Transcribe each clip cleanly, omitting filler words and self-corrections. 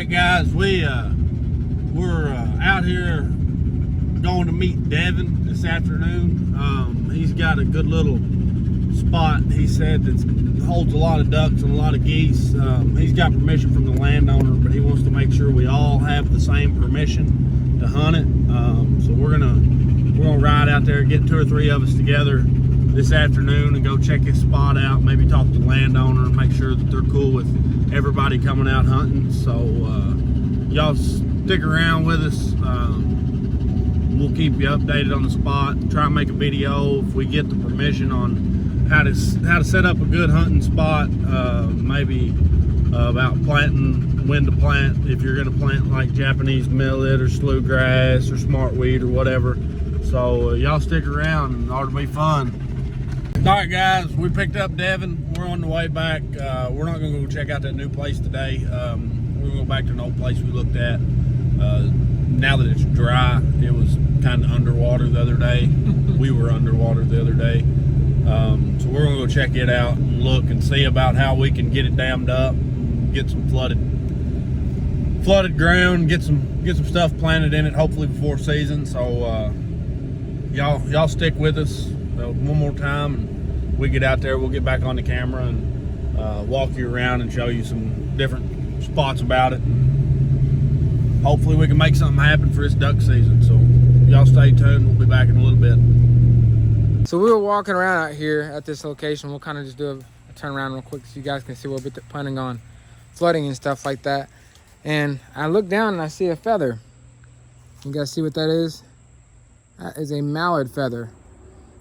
right, guys, we're out here going to meet Devin this afternoon. He's got a good little spot, he said, that holds a lot of ducks and a lot of geese. He's got permission from the landowner, but he wants to make sure we all have the same permission to hunt it. So we're gonna ride out there, get 2 or 3 of us together this afternoon and go check his spot out, maybe talk to the landowner and make sure that they're cool with everybody coming out hunting. So y'all stick around with us. We'll keep you updated on the spot, try and make a video if we get the permission on how to set up a good hunting spot, maybe about planting, when to plant, if you're going to plant like Japanese millet or slew grass or smartweed or whatever. So y'all stick around, it ought to be fun. All right, guys, we picked up Devin. We're on the way back. We're not going to go check out that new place today. We're going to go back to an old place we looked at. Now that it's dry, it was kind of underwater the other day. We were underwater the other day. So we're going to go check it out and look and see about how we can get it dammed up, get some flooded ground, get some stuff planted in it, hopefully before season. So y'all stick with us one more time, and we get out there, we'll get back on the camera and walk you around and show you some different spots about it. Hopefully we can make something happen for this duck season. So y'all stay tuned, we'll be back in a little bit. So we were walking around out here at this location. We'll kind of just do a turn around real quick so you guys can see what we're planning on flooding and stuff like that. And I look down and I see a feather. You guys see what that is? That is a mallard feather.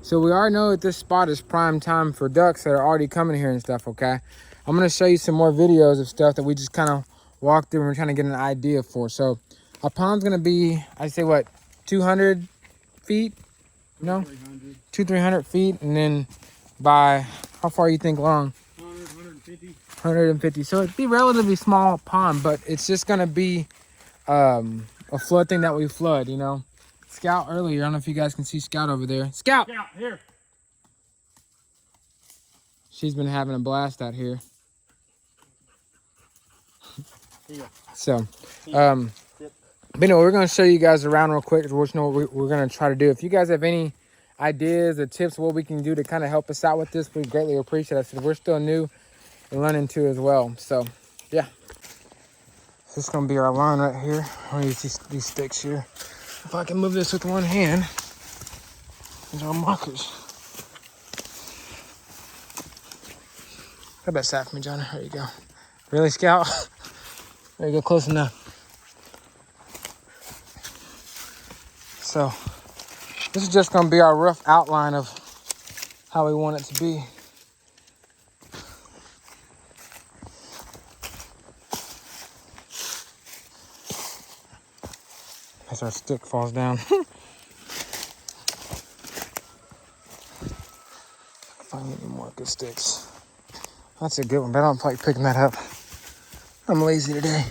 So we already know that this spot is prime time for ducks that are already coming here and stuff, okay? I'm gonna show you some more videos of stuff that we just kind of walked through and we're trying to get an idea for. So our pond's gonna be, I'd say what, 200 feet? No? 200-300 feet, and then by how far you think long? 150. So it'd be relatively small pond, but it's just gonna be a flood thing that we flood, you know. Scout earlier, I don't know if you guys can see Scout over there. Scout here. She's been having a blast out here. So but anyway, we're going to show you guys around real quick, which you know what we're going to try to do. If you guys have any ideas or tips what we can do to kind of help us out with this, we greatly appreciate it. So we're still new and learning too as well. So yeah, this is going to be our line right here. I'm going to use these sticks here. If I can move this with one hand, these are markers. How about that for me, John? There you go. Really, Scout? There you go, close enough. So this is just going to be our rough outline of how we want it to be. As our stick falls down. Find any more good sticks. That's a good one, but I don't feel like picking that up. I'm lazy today.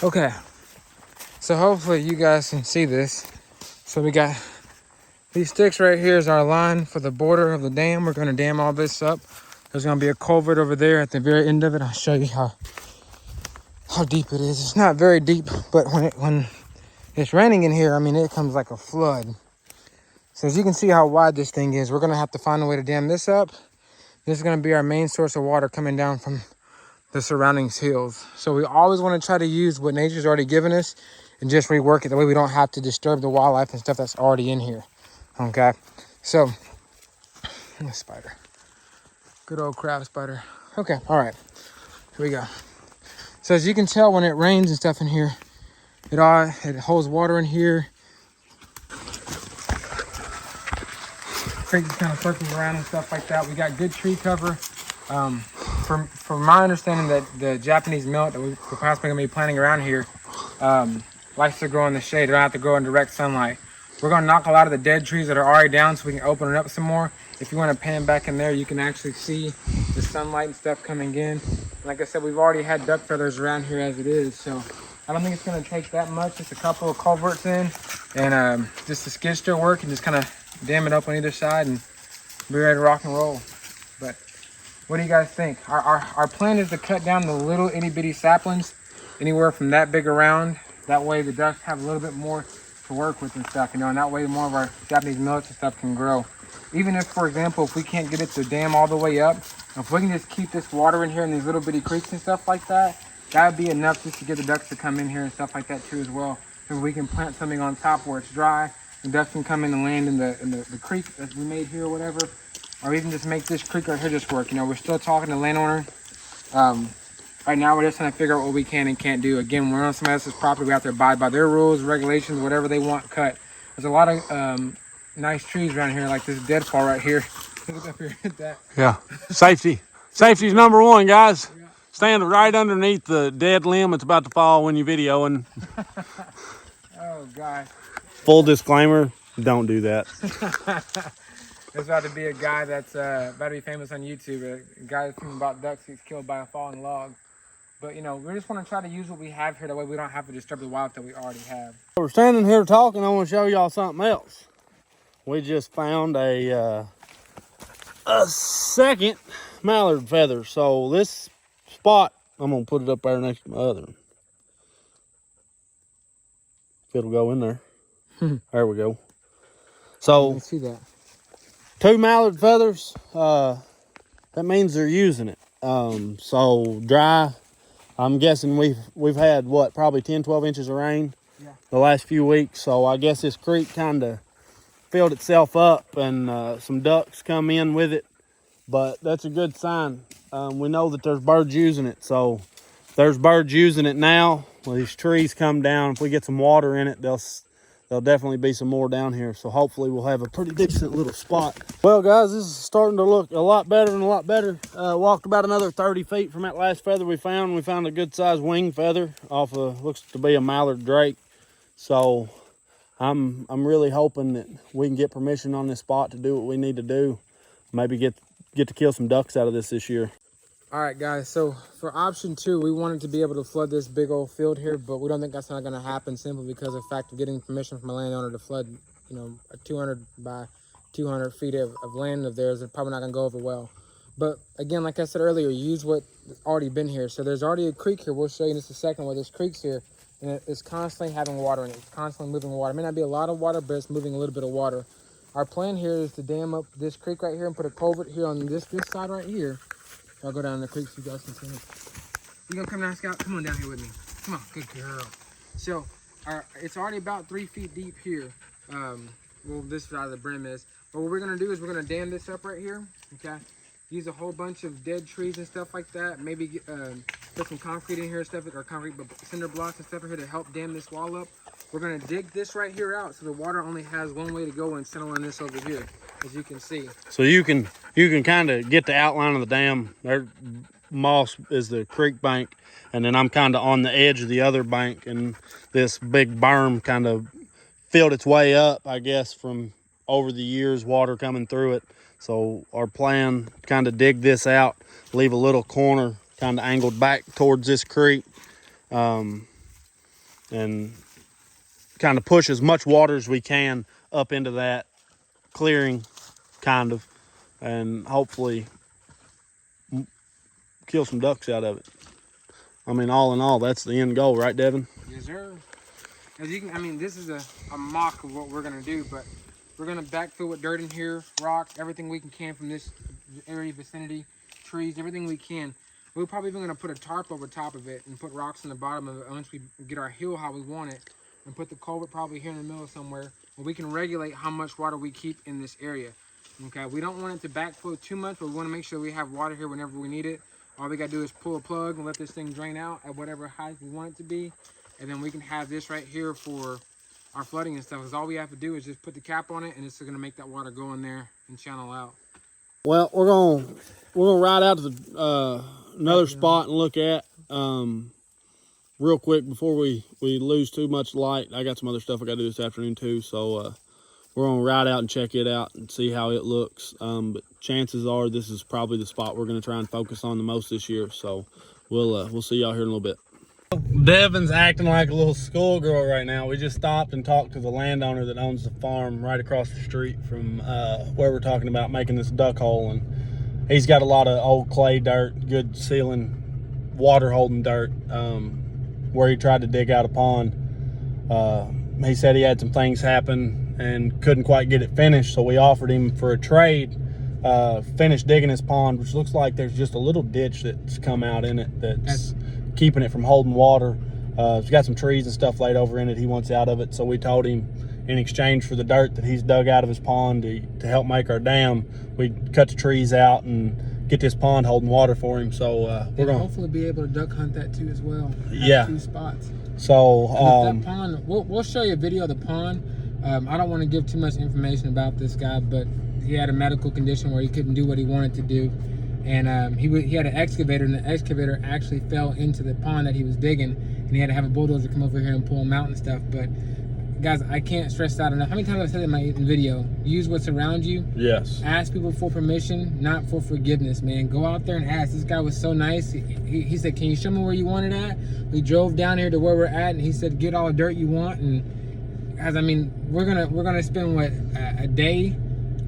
Okay, so hopefully you guys can see this. So we got these sticks right here is our line for the border of the dam. We're going to dam all this up. There's going to be a culvert over there at the very end of it. I'll show you how deep it is. It's not very deep, but when it's raining in here, I mean, it comes like a flood. So as you can see how wide this thing is, we're going to have to find a way to dam this up. This is going to be our main source of water coming down from the surrounding hills. So we always want to try to use what nature's already given us and just rework it. That way we don't have to disturb the wildlife and stuff that's already in here. Okay, so spider, good old crab spider. Okay, all right, here we go. So as you can tell, when it rains and stuff in here, it holds water in here. Creek is kind of circling around and stuff like that. We got good tree cover. From my understanding, that the Japanese millet that we're possibly gonna be planting around here likes to grow in the shade. They don't have to grow in direct sunlight. We're going to knock a lot of the dead trees that are already down so we can open it up some more. If you want to pan back in there, you can actually see the sunlight and stuff coming in. Like I said, we've already had duck feathers around here as it is, so I don't think it's gonna take that much. Just a couple of culverts in, and just the skid steer work, and just kind of dam it up on either side, and be ready to rock and roll. But what do you guys think? Our plan is to cut down the little itty bitty saplings, anywhere from that big around. That way the ducks have a little bit more to work with and stuff, you know, and that way more of our Japanese millets and stuff can grow. Even if, for example, if we can't get it to dam all the way up, if we can just keep this water in here in these little bitty creeks and stuff like that, that would be enough just to get the ducks to come in here and stuff like that too as well. So we can plant something on top where it's dry, the ducks can come in and land in the creek that we made here or whatever, or even just make this creek right here just work. You know, we're still talking to the landowner. Right now, we're just trying to figure out what we can and can't do. Again, we're on somebody else's property. We have to abide by their rules, regulations, whatever they want cut. There's a lot of nice trees around here, like this deadfall right here. Look up here at that. Yeah, safety. Safety's number one, guys. Stand right underneath the dead limb that's about to fall when you're videoing. Oh, gosh. Full disclaimer, don't do that. There's about to be a guy that's about to be famous on YouTube. A guy that's thinking about ducks gets killed by a falling log. But, you know, we just want to try to use what we have here. That way we don't have to disturb the wildlife that we already have. We're standing here talking. I want to show y'all something else. We just found a second mallard feather. So this spot, I'm going to put it up there next to my other one. If it'll go in there. There we go. So, You see that. 2 mallard feathers. That means they're using it. So dry. I'm guessing we've had what, probably 10-12 inches of rain the last few weeks. So I guess this creek kind of filled itself up, and some ducks come in with it. But that's a good sign. We know that there's birds using it. So if there's birds using it now, when these trees come down, if we get some water in it, there'll definitely be some more down here. So hopefully we'll have a pretty decent little spot. Well, guys, this is starting to look a lot better and a lot better. Walked about another 30 feet from that last feather we found. We found a good sized wing feather off of, looks to be a mallard drake. So I'm really hoping that we can get permission on this spot to do what we need to do. Maybe get to kill some ducks out of this year. All right, guys, so for option 2, we wanted to be able to flood this big old field here, but we don't think that's not going to happen simply because of the fact of getting permission from a landowner to flood, you know, a 200 by 200 feet of land of theirs. They're probably not going to go over well. But again, like I said earlier, use what's already been here. So there's already a creek here. We'll show you in just a second where this creek's here, and it's constantly having water in it. It's constantly moving water. It may not be a lot of water, but it's moving a little bit of water. Our plan here is to dam up this creek right here and put a culvert here on this side right here. I'll go down the creek so you guys can see it. You gonna come down, Scout? Come on down here with me. Come on, good girl. So, it's already about 3 feet deep here. Well, this side of the brim is. But what we're gonna do is we're gonna dam this up right here. Okay. Use a whole bunch of dead trees and stuff like that. Maybe put some concrete in here and stuff, or concrete cinder blocks and stuff in here to help dam this wall up. We're gonna dig this right here out so the water only has one way to go and settle on this over here, as you can see. So you can kind of get the outline of the dam. There, moss is the creek bank, and then I'm kind of on the edge of the other bank, and this big berm kind of filled its way up, I guess, from over the years, water coming through it. So our plan, kind of dig this out, leave a little corner kind of angled back towards this creek, and kind of push as much water as we can up into that clearing, kind of, and hopefully kill some ducks out of it. I mean, all in all, that's the end goal, right, Devin? Yes, sir. As you can, I mean, this is a mock of what we're gonna do, but we're gonna backfill with dirt in here, rock, everything we can from this area vicinity, trees, everything we can. We're probably even gonna put a tarp over top of it and put rocks in the bottom of it once we get our hill how we want it, and put the culvert probably here in the middle somewhere, where we can regulate how much water we keep in this area. Okay, we don't want it to backflow too much, but we want to make sure we have water here whenever we need it. All we gotta do is pull a plug and let this thing drain out at whatever height we want it to be, and then we can have this right here for our flooding and stuff. Because all we have to do is just put the cap on it, and it's gonna make that water go in there and channel out. Well, we're gonna ride out to the another spot and look at real quick before we lose too much light. I got some other stuff I gotta do this afternoon too, so we're gonna ride out and check it out and see how it looks. But chances are this is probably the spot we're gonna try and focus on the most this year. So we'll see y'all here in a little bit. Devin's acting like a little schoolgirl right now. We just stopped and talked to the landowner that owns the farm right across the street from where we're talking about making this duck hole, and he's got a lot of old clay dirt, good sealing, water holding dirt, where he tried to dig out a pond. He said he had some things happen and couldn't quite get it finished, so we offered him for a trade, finish digging his pond, which looks like there's just a little ditch that's come out in it that's keeping it from holding water. It's got some trees and stuff laid over in it. He wants out of it, so we told him in exchange for the dirt that he's dug out of his pond to help make our dam, we'd cut the trees out and get this pond holding water for him. So we're gonna hopefully be able to duck hunt that too as well. Yeah. 2 spots. So that pond, we'll show you a video of the pond. I don't want to give too much information about this guy, but he had a medical condition where he couldn't do what he wanted to do. And he had an excavator, and the excavator actually fell into the pond that he was digging, and he had to have a bulldozer come over here and pull him out and stuff. But guys, I can't stress that enough. How many times I've said in my video, use what's around you. Yes. Ask people for permission, not for forgiveness, man. Go out there and ask. This guy was so nice. He said, can you show me where you want it at? We drove down here to where we're at, and he said, get all the dirt you want. And guys, I mean, we're gonna spend what, a day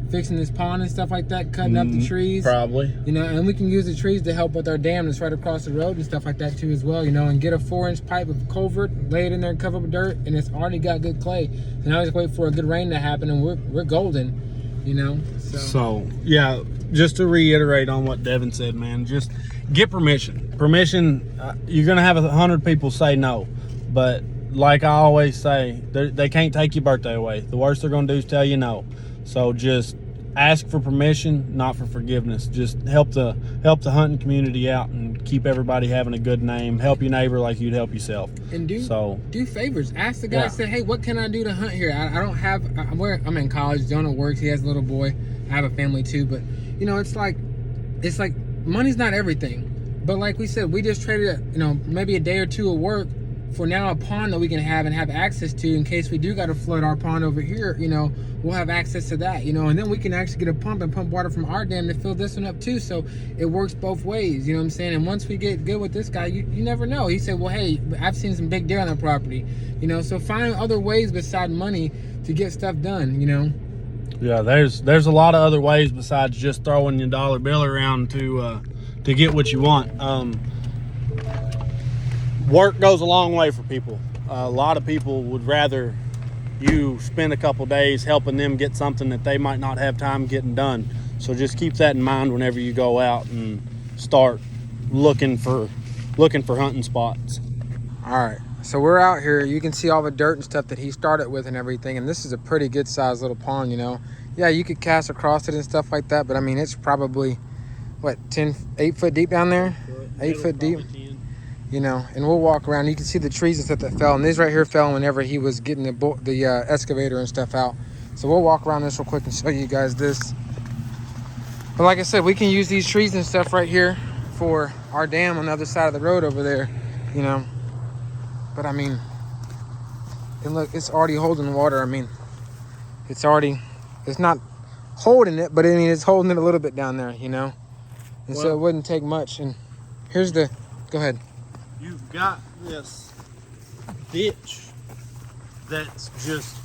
fixing this pond and stuff like that, cutting up the trees. Probably. You know, and we can use the trees to help with our dam that's right across the road and stuff like that too as well, you know, and get a 4-inch pipe of culvert, lay it in there and cover with dirt, and it's already got good clay. So now we just wait for a good rain to happen, and we're golden, you know. So yeah, just to reiterate on what Devin said, man, just get permission. You're gonna have 100 people say no, but like I always say, they can't take your birthday away. The worst they're gonna do is tell you no. So just ask for permission, not for forgiveness. Just help the hunting community out and keep everybody having a good name. Help your neighbor like you'd help yourself. And do favors. Ask the guy, say, hey, what can I do to hunt here? I don't have, I'm in college. Jonah works. He has a little boy. I have a family too. But you know, it's like money's not everything. But like we said, we just traded, you know, maybe a day or two of work for now a pond that we can have and have access to in case we do got to flood our pond over here. You know, we'll have access to that, you know, and then we can actually get a pump and pump water from our dam to fill this one up too. So it works both ways, you know what I'm saying? And once we get good with this guy, you never know. He said, well, hey, I've seen some big deer on the property, you know, so find other ways besides money to get stuff done, you know. Yeah, there's a lot of other ways besides just throwing your dollar bill around to get what you want. Work goes a long way for people. A lot of people would rather you spend a couple days helping them get something that they might not have time getting done. So just keep that in mind whenever you go out and start looking for hunting spots. All right, so we're out here. You can see all the dirt and stuff that he started with and everything, and this is a pretty good sized little pond, you know. Yeah, you could cast across it and stuff like that, but I mean, it's probably what, 8 foot deep down there? 8 foot deep. You know, and we'll walk around. You can see the trees and stuff that fell, and these right here fell whenever he was getting the excavator and stuff out. So we'll walk around this real quick and show you guys this. But like I said, we can use these trees and stuff right here for our dam on the other side of the road over there, you know. But I mean, and look, it's already holding water. I mean, it's not holding it, but I mean, it's holding it a little bit down there, you know. And so it wouldn't take much. And here's go ahead. You've got this ditch that's just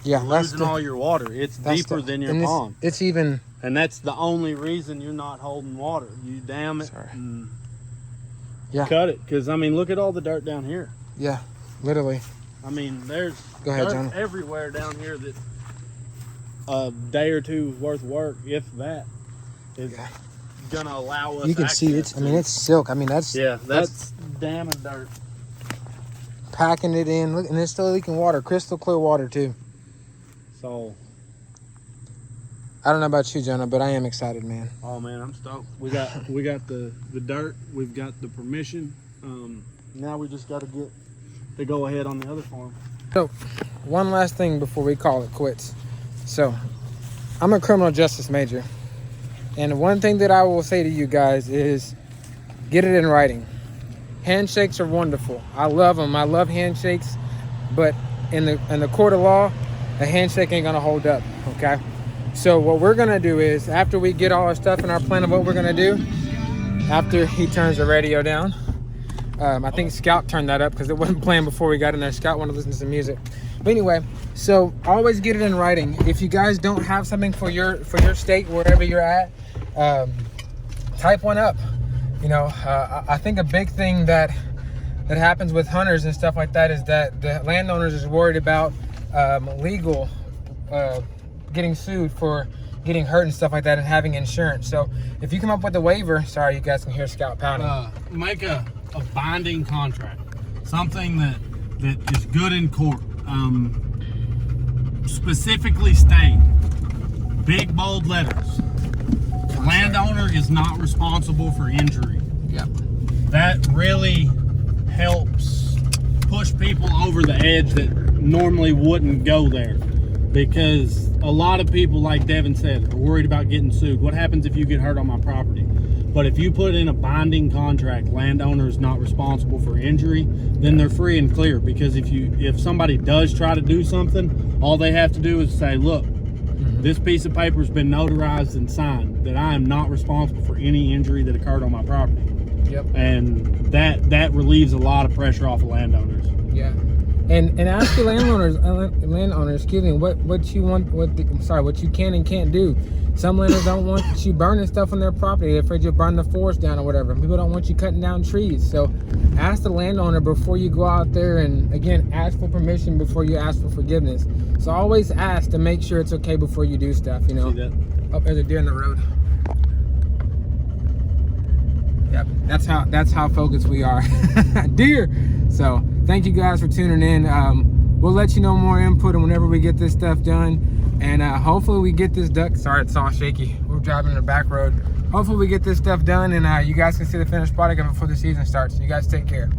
losing all your water. It's deeper than your pond. It's even, and that's the only reason you're not holding water. You dam it and cut it. Because I mean, look at all the dirt down here. Yeah, literally. I mean, there's dirt everywhere down here that a day or two worth of work, if that, is gonna allow us. You can see it's. I mean, it's silk. I mean, that's dam and dirt. Packing it in. Look, and it's still leaking water, crystal clear water too. So, I don't know about you, Jonah, but I am excited, man. Oh man, I'm stoked. We got the dirt. We've got the permission. Now we just got to get the go ahead on the other farm. So, one last thing before we call it quits. So, I'm a criminal justice major. And one thing that I will say to you guys is get it in writing. Handshakes are wonderful. I love them. I love handshakes. But in the court of law, a handshake ain't going to hold up, okay? So what we're going to do is, after we get all our stuff and our plan of what we're going to do, after he turns the radio down, I think Scout turned that up because it wasn't playing before we got in there. Scout wanted to listen to some music. But anyway, so always get it in writing. If you guys don't have something for your state, wherever you're at, type one up. You know, I think a big thing that happens with hunters and stuff like that is that the landowners is worried about legal getting sued for getting hurt and stuff like that and having insurance. So if you come up with a waiver, sorry, you guys can hear Scout pounding. Make a binding contract, something that is good in court. Specifically state, big bold letters, the landowner is not responsible for injury. Yep. That really helps push people over the edge that normally wouldn't go there, because a lot of people, like Devin said, are worried about getting sued. What happens if you get hurt on my property? But if you put in a binding contract, landowner is not responsible for injury, then they're free and clear. Because if somebody does try to do something, all they have to do is say, look, this piece of paper has been notarized and signed that I am not responsible for any injury that occurred on my property. Yep. And that relieves a lot of pressure off of landowners. Yeah. And ask the landowners, excuse me, what you want, what you can and can't do. Some landowners don't want you burning stuff on their property. They're afraid you'll burn the forest down or whatever. People don't want you cutting down trees. So ask the landowner before you go out there, and again, ask for permission before you ask for forgiveness. So always ask to make sure it's okay before you do stuff, you know. See that? Oh, there's a deer in the road. Yep, that's how focused we are. Deer. So thank you guys for tuning in. We'll let you know more input and whenever we get this stuff done. And hopefully we get this duck. Sorry, it's all shaky. We're driving in the back road. Hopefully we get this stuff done and you guys can see the finished product of it before the season starts. You guys take care.